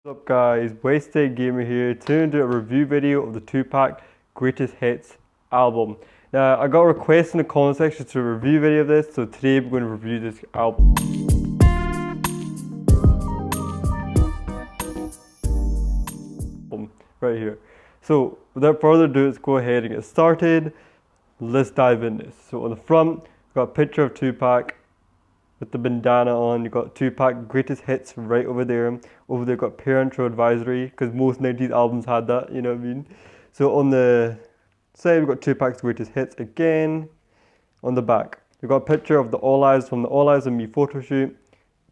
What's up guys, Wasted Gamer here, today to do a review video of the Tupac Greatest Hits album. Now I got a request in the comment section to do a review video of this, so today we're going to review this album. Right here. So without further ado, let's go ahead and get started. Let's dive in this. So on the front, we've got a picture of Tupac with the bandana on. You got Tupac Greatest Hits right over there. Over there got parental advisory, because most 90s albums had that, you know what I mean? So on the side we've got Tupac's Greatest Hits again. On the back we've got a picture of the All Eyes from the All Eyes on Me photo shoot.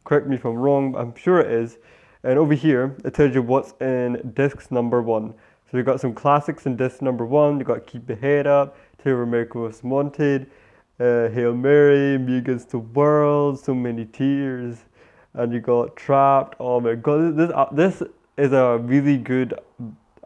Correct me if I'm wrong, but I'm sure it is. And over here it tells you what's in discs number 1. So we've got some classics in disc number 1. You've got Keep Your Head Up, Till America Was Wanted, Hail Mary, Me Against the World, So Many Tears, and you got Trapped. Oh my god, this is a really good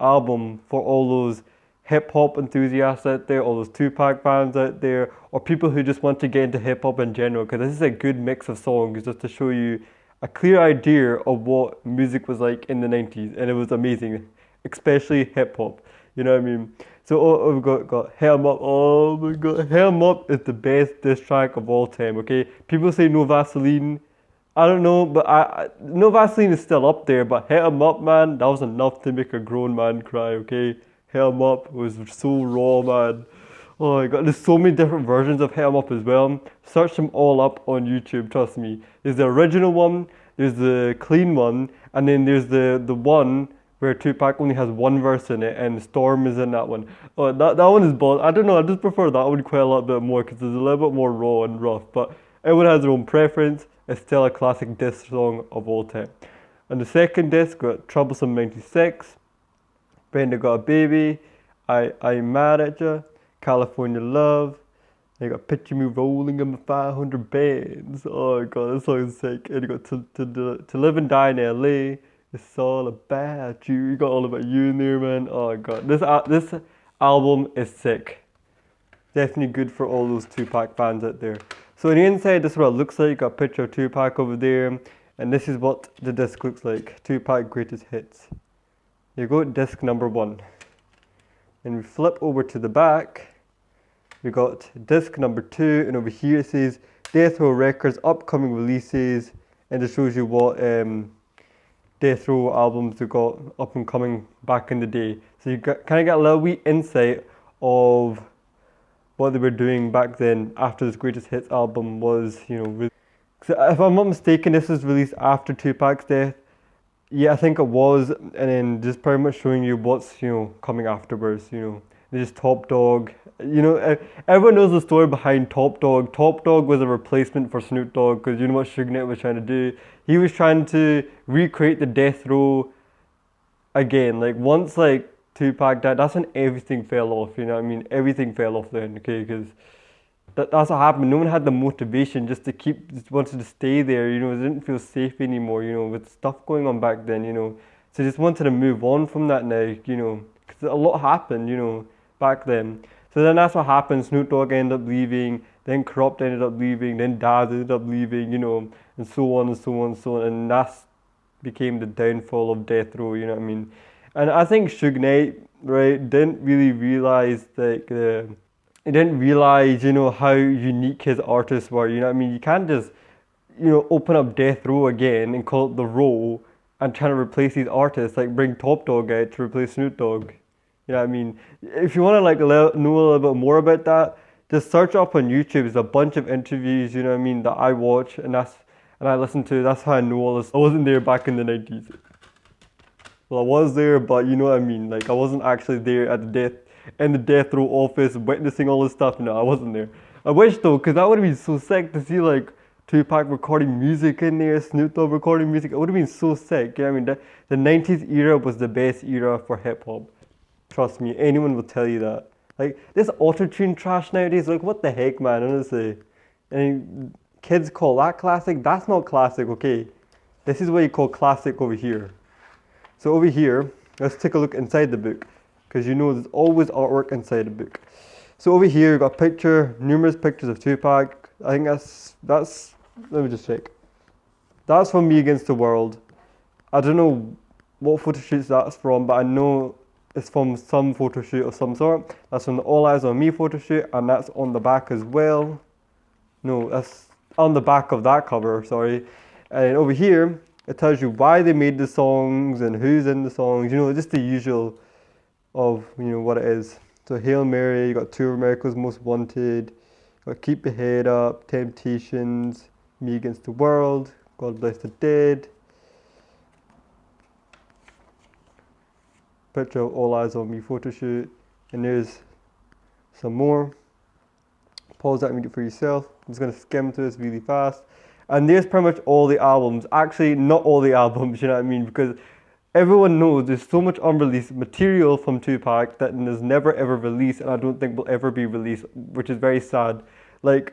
album for all those hip hop enthusiasts out there, all those Tupac fans out there, or people who just want to get into hip hop in general, because this is a good mix of songs just to show you a clear idea of what music was like in the 90s, and it was amazing, especially hip hop, you know what I mean? So we've got Helm Up. Oh my god, Helm Up is the best diss track of all time, okay? People say No Vaseline. I don't know, but No Vaseline is still up there, but Helm Up, man, that was enough to make a grown man cry, okay? Helm Up was so raw, man. Oh my god, there's so many different versions of Helm Up as well. Search them all up on YouTube, trust me. There's the original one, there's the clean one, and then there's the one where Tupac only has one verse in it and Storm is in that one. Oh, that one is bold. I don't know, I just prefer that one quite a lot bit more because it's a little bit more raw and rough, but everyone has their own preference. It's still a classic diss song of all time. On the second disc, got Troublesome 96, Brenda Got a Baby, I'm Mad at Ya, California Love. You got Picture Me Rolling in my 500 bands. Oh my god, this song is sick. And you got to Live and Die in LA. It's all about you. You got All About You in there, man. Oh my god, this album is sick. Definitely good for all those Tupac fans out there. So on the inside, this is what it looks like. You got a picture of Tupac over there, and this is what the disc looks like. Tupac Greatest Hits. There you go, disc number 1. And we flip over to the back. We got disc number 2, and over here it says Death Row Records upcoming releases, and it shows you what Death Row albums we got up and coming back in the day. So you kind of get a little wee insight of what they were doing back then after this Greatest Hits album was, you know, if I'm not mistaken, this was released after Tupac's death. Yeah, I think it was, and then just pretty much showing you what's, you know, coming afterwards, you know. There's Top Dog. You know, everyone knows the story behind Top Dog. Top Dog was a replacement for Snoop Dogg, because you know what Suge Knight was trying to do? He was trying to recreate the death row again. Like, once, like, Tupac died, that's when everything fell off, you know what I mean? Everything fell off then, okay, because that's what happened. No one had the motivation just wanted to stay there, you know, it didn't feel safe anymore, you know, with stuff going on back then, you know. So just wanted to move on from that now, you know, because a lot happened, you know, back then. So then that's what happened. Snoop Dogg ended up leaving, then Corrupt ended up leaving, then Daz ended up leaving, you know, and so on and so on and so on. And that became the downfall of Death Row, you know what I mean? And I think Suge Knight, right, didn't really realize, like, he didn't realize, you know, how unique his artists were, you know what I mean? You can't just, you know, open up Death Row again and call it The Row and try to replace these artists, like bring Top Dog out to replace Snoop Dogg. You know what I mean? If you want to like know a little bit more about that, just search up on YouTube. There's a bunch of interviews, you know what I mean, that I watch and I listen to. That's how I know all this. I wasn't there back in the 90s. Well, I was there, but you know what I mean. Like, I wasn't actually there at the death row office witnessing all this stuff. No, I wasn't there. I wish though, because that would have been so sick to see like Tupac recording music in there, Snoop Dogg recording music. It would have been so sick. You know what I mean? The 90s era was the best era for hip hop. Trust me, anyone will tell you that. Like, this auto-tune trash nowadays, like, what the heck, man, honestly. And kids call that classic? That's not classic, okay? This is what you call classic over here. So over here, let's take a look inside the book, because you know there's always artwork inside the book. So over here, you've got numerous pictures of Tupac. I think that's, let me just check. That's from Me Against the World. I don't know what photo shoots that's from, but I know it's from some photo shoot of some sort. That's from the All Eyes on Me photo shoot, and that's on the back as well. No, that's on the back of that cover, sorry. And over here, it tells you why they made the songs and who's in the songs, you know, just the usual of, you know, what it is. So Hail Mary, you got Two of America's Most Wanted, you got Keep Your Head Up, Temptations, Me Against the World, God Bless the Dead, picture of All Eyes on Me photo shoot, and there's some more. Pause that and read it for yourself. I'm just going to skim through this really fast. And there's pretty much all the albums. Actually, not all the albums, you know what I mean? Because everyone knows there's so much unreleased material from Tupac that is never ever released, and I don't think will ever be released, which is very sad. Like,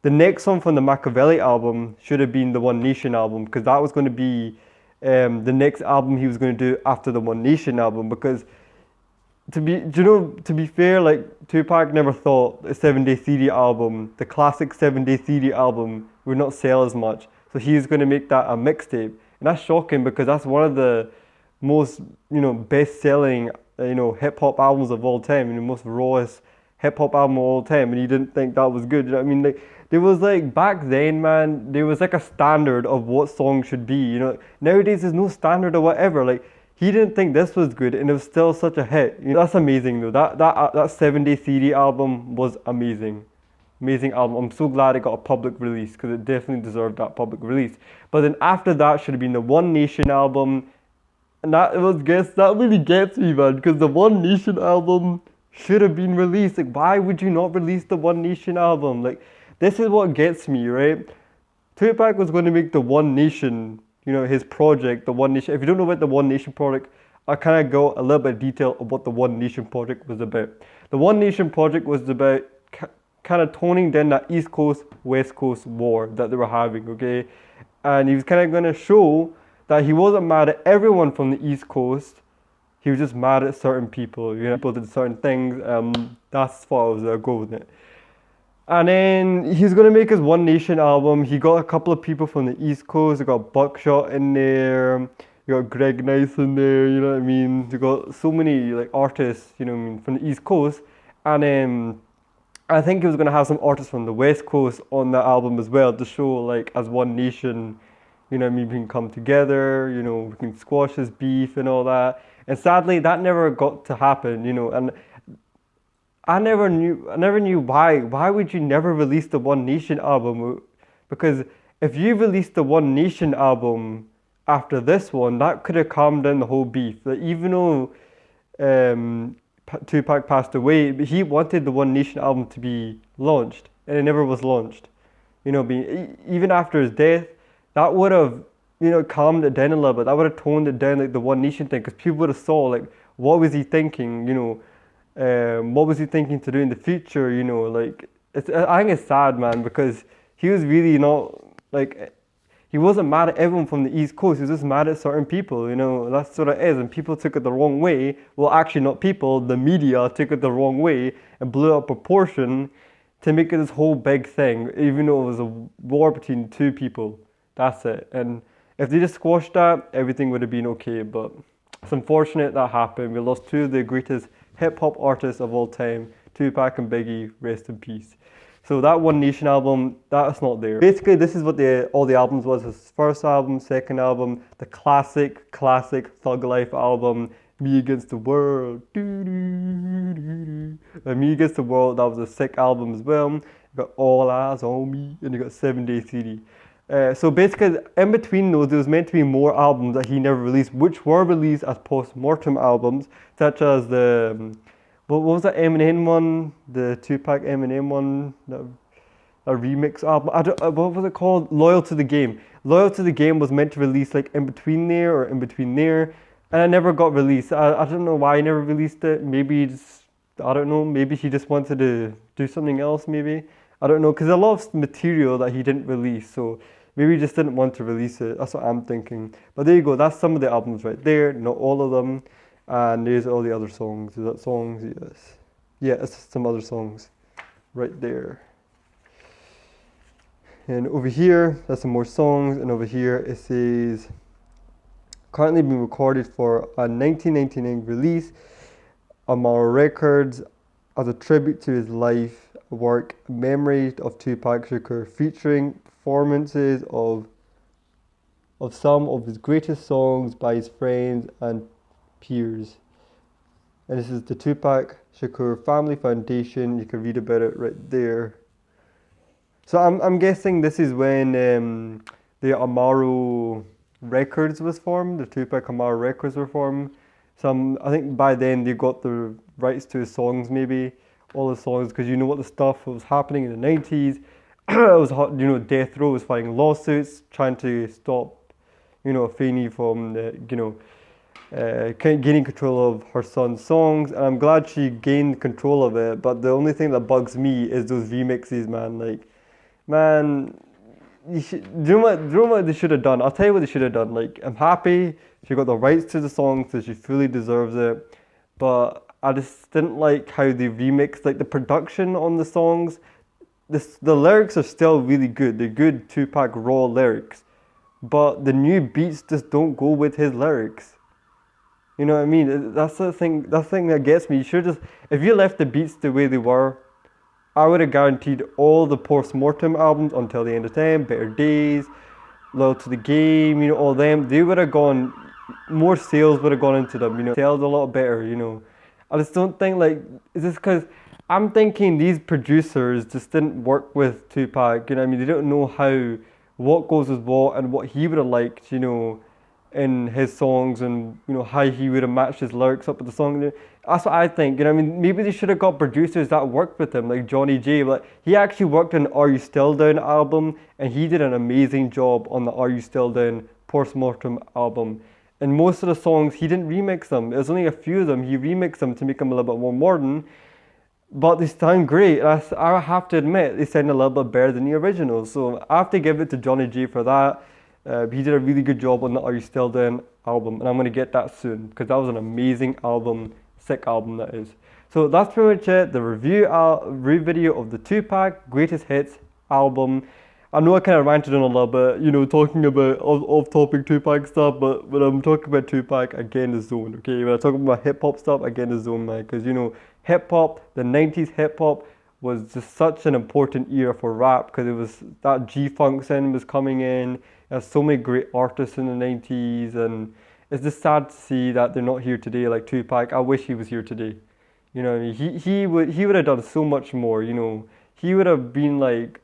the next song from the Machiavelli album should have been the One Nation album, because that was going to be the next album he was going to do after the One Nation album. Because to be fair, like, Tupac never thought a 7-day CD album, the classic 7-day CD album, would not sell as much. So he was going to make that a mixtape. And that's shocking, because that's one of the most, you know, best-selling, you know, hip-hop albums of all time, and the most rawest hip-hop album of all time, and he didn't think that was good. You know what I mean? Like, there was, like, back then, man, there was like a standard of what songs should be, you know. Nowadays, there's no standard or whatever. Like, he didn't think this was good, and it was still such a hit. You know, that's amazing, though. That 7-day CD album was amazing. Amazing album. I'm so glad it got a public release, because it definitely deserved that public release. But then after that should have been the One Nation album, and that really gets me, man, because the One Nation album should have been released. Like, why would you not release the One Nation album? Like, this is what gets me, right? Tupac was going to make the One Nation, you know, his project, the One Nation. If you don't know about the One Nation project, I'll kind of go a little bit of detail of what the One Nation project was about. The One Nation project was about kind of toning down that East Coast, West Coast war that they were having, okay? And he was kind of going to show that he wasn't mad at everyone from the East Coast. He was just mad at certain people, you know, people did certain things. That's what I was going with it. And then he's going to make his One Nation album. He got a couple of people from the East Coast. He got Buckshot in there. You got Greg Nice in there, you know what I mean? You got so many, like, artists, you know what I mean, from the East Coast. And then I think he was going to have some artists from the West Coast on the album as well, to show, like, as One Nation, you know what I mean, we can come together, you know, we can squash this beef and all that. And sadly, that never got to happen, you know, and I never knew why would you never release the One Nation album? Because if you released the One Nation album after this one, that could have calmed down the whole beef. Like, even though Tupac passed away, but he wanted the One Nation album to be launched, and it never was launched. You know, even after his death, that would have, you know, calmed it down a little bit. That would have toned it down, like the One Nation thing, because people would have saw, like, what was he thinking, you know, what was he thinking to do in the future, you know, like, I think it's sad, man, because he was really not, like, he wasn't mad at everyone from the East Coast, he was just mad at certain people, you know, that's what it is, and people took it the wrong way. Well, actually not people, the media took it the wrong way and blew up proportion to make it this whole big thing, even though it was a war between two people. That's it. And if they just squashed that, everything would have been okay, but it's unfortunate that happened. We lost two of the greatest hip-hop artists of all time, Tupac and Biggie, rest in peace. So that One Nation album, that's not there. Basically, this is what all the albums was. His first album, second album, the classic Thug Life album, Me Against the World. And Me Against the World, that was a sick album as well. You got All Eyes on Me, and you got 7-Day CD. So basically, in between those, there was meant to be more albums that he never released, which were released as post-mortem albums, such as the... what was that Eminem one? The Tupac Eminem one? A remix album? What was it called? Loyal to the Game. Loyal to the Game was meant to release, like, in between there or in between there, and it never got released. I don't know why he never released it. Maybe just, I don't know, maybe he just wanted to do something else, maybe. I don't know, because a lot of material that he didn't release, so maybe he just didn't want to release it. That's what I'm thinking. But there you go, that's some of the albums right there, not all of them. And there's all the other songs. Is that songs? Yes. Yeah, it's some other songs right there. And over here, there's some more songs. And over here, it says currently being recorded for a 1999 release, Amaro Records, as a tribute to his life work, Memories of Tupac Shakur, featuring performances of some of his greatest songs by his friends and peers. And this is the Tupac Shakur Family Foundation. You can read about it right there. So I'm guessing this is when the Amaro Records was formed. The Tupac Amaro Records were formed. I think by then they got the rights to his songs, maybe all the songs, because you know what the stuff was happening in the 90s. It was hot, you know, Death Row was filing lawsuits trying to stop, you know, Afeni from, gaining control of her son's songs. And I'm glad she gained control of it. But the only thing that bugs me is those remixes, man. Like, man, do you know what they should have done? I'll tell you what they should have done. Like, I'm happy she got the rights to the song, so she fully deserves it. But I just didn't like how they remixed, like the production on the songs. The lyrics are still really good. They're good Tupac raw lyrics, but the new beats just don't go with his lyrics. You know what I mean? That's the thing. That's the thing that gets me. You should just, if you left the beats the way they were, I would have guaranteed all the post-mortem albums Until the End of Time, Better Days, Loyal to the Game, you know, all them. They would have gone, more sales would have gone into them. You know, sales a lot better. You know, I just don't think like, is this because I'm thinking these producers just didn't work with Tupac. You know what I mean? They don't know what goes with what and what he would have liked, you know, in his songs, and you know how he would have matched his lyrics up with the song. That's what I think. You know what I mean? Maybe they should have got producers that worked with him, like Johnny J. Like, he actually worked on Are You Still Down album, and he did an amazing job on the Are You Still Down Postmortem album. And most of the songs, he didn't remix them. There's only a few of them. He remixed them to make them a little bit more modern. But they sound great. I have to admit, they sound a little bit better than the originals. So I have to give it to Johnny J for that. He did a really good job on the Are You Still Down album, and I'm going to get that soon because that was an amazing album, sick album that is. So that's pretty much it, the review video of the Tupac Greatest Hits album. I know I kind of ranted on a little bit, you know, talking about off-topic Tupac stuff, but when I'm talking about Tupac, I get in the zone, okay? When I talk about hip-hop stuff, I get in the zone, man, because, you know, hip-hop, the 90s hip-hop, was just such an important era for rap because it was that G-Funk scene was coming in. There's so many great artists in the 90s, and it's just sad to see that they're not here today like Tupac. I wish he was here today. You know what I mean? He would have done so much more, you know. He would have been like,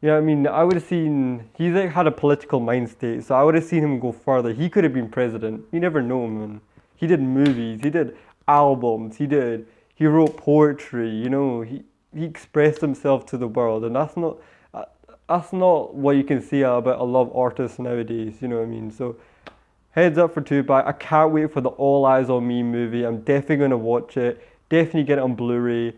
you know what I mean? I would have seen, he's like had a political mind state, so I would have seen him go further. He could have been president. You never know, man. He did movies, he did albums, he wrote poetry, you know. He expressed himself to the world, and that's not what you can say about a lot of artists nowadays, you know what I mean? So heads up for Tupac. I can't wait for the All Eyes on Me movie. I'm definitely going to watch it, definitely get it on Blu-ray.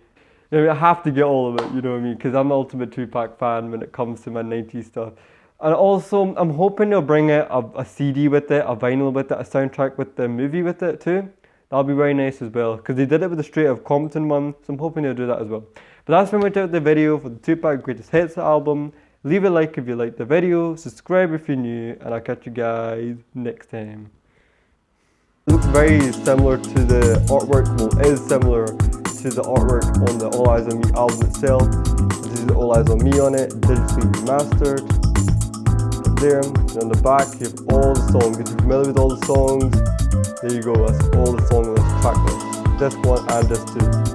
I mean, I have to get all of it, you know what I mean? Because I'm the ultimate Tupac fan when it comes to my 90s stuff. And also, I'm hoping they'll bring out a CD with it, a vinyl with it, a soundtrack with the movie with it too. That'll be very nice as well, because they did it with the Straight Outta Compton one, so I'm hoping they'll do that as well. But that's pretty much out the video for the Tupac Greatest Hits album. Leave a like if you liked the video, subscribe if you're new, and I'll catch you guys next time. It looks very similar to the artwork, well, it is similar to the artwork on the All Eyes on Me album itself. This is All Eyes on Me on it, digitally remastered. There, and on the back you have all the songs. If you're familiar with all the songs, there you go, that's all the songs on this track list. This one and this too.